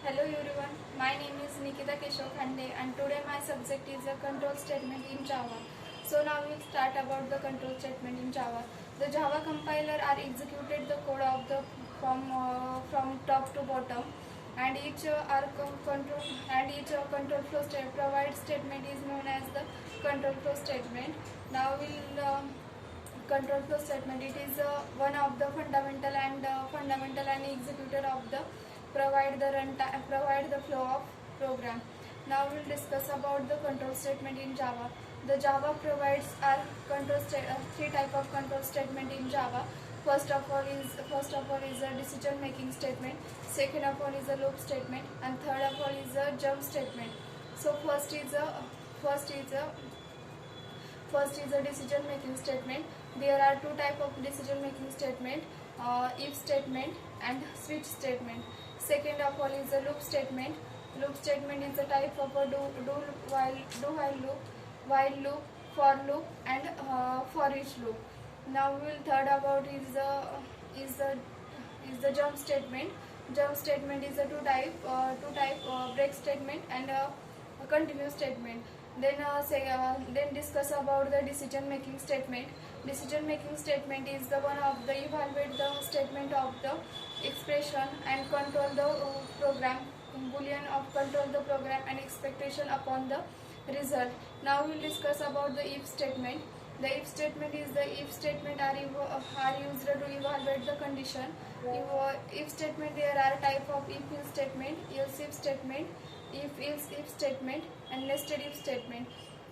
Hello everyone, my name is Nikita Keshav Khande and today my subject is a control statement in Java. So now we will start about the control statement in Java. The Java compiler are executed the code of the from top to bottom, and each control flow provide statement is known as the control flow statement. Now we'll control flow statement. It is one of the fundamental and executor of the provide the flow of program. Now we'll discuss about the control statement in Java. The Java provides our three type of control statement in Java. First of all is a decision making statement. Second of all is a loop statement, and third of all is a jump statement. So first is a decision making statement. There are two type of decision making statement, if statement and switch statement. Second of all is a loop statement. Loop statement is a type of a while loop, for loop, and for each loop. Now we will third about is the jump statement. Jump statement is a two type break statement and a continuous statement. Then discuss about the decision making statement. Decision making statement is the one of the evaluate the statement of the expression and control the program boolean of control the program and expectation upon the result. Now we will discuss about the if statement. The if statement is the if statement are used to evaluate the condition. If statement, there are type of if statement, else if statement, if statement, and nested if statement.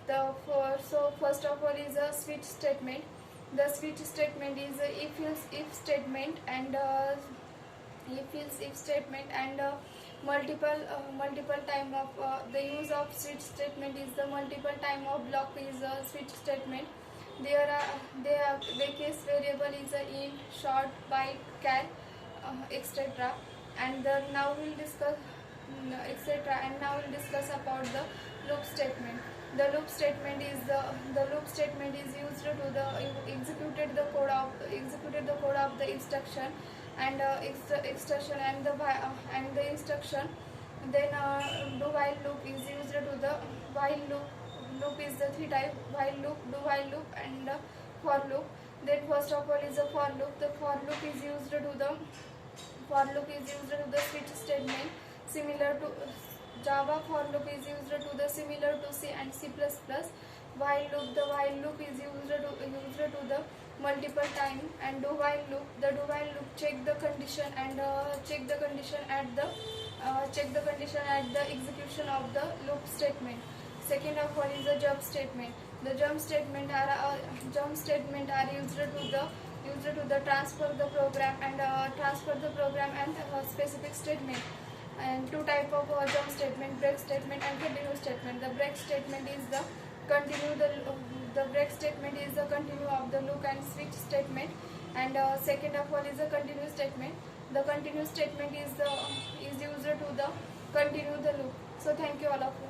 So first of all is a switch statement. The switch statement is a if statement and if statement and multiple time of the use of switch statement is the multiple time of block is a switch statement. The case variable is a int, short, byte, char, etc. And now we'll discuss etc. And now we'll discuss about the loop statement. The loop statement is used to the executed the code of the instruction and instruction and the instruction. Then do while loop is used to the while loop. Loop is the three type: while loop, do while loop, and for loop. Then first of all is a for loop. The for loop is used to the switch statement. Similar to Java, for loop is used to the similar to C and C++. While loop, the while loop is used to the multiple time, and do while loop. The do while loop check the condition and check the condition at the execution of the loop statement. Second of all is a jump statement. The jump statement are used to the transfer the program and specific statement. And two type of jump statement: break statement and continue statement. The break statement is the break statement is the continue of the loop and switch statement. And second of all is a continue statement. The continue statement is used to the continue the loop. So thank you all of you.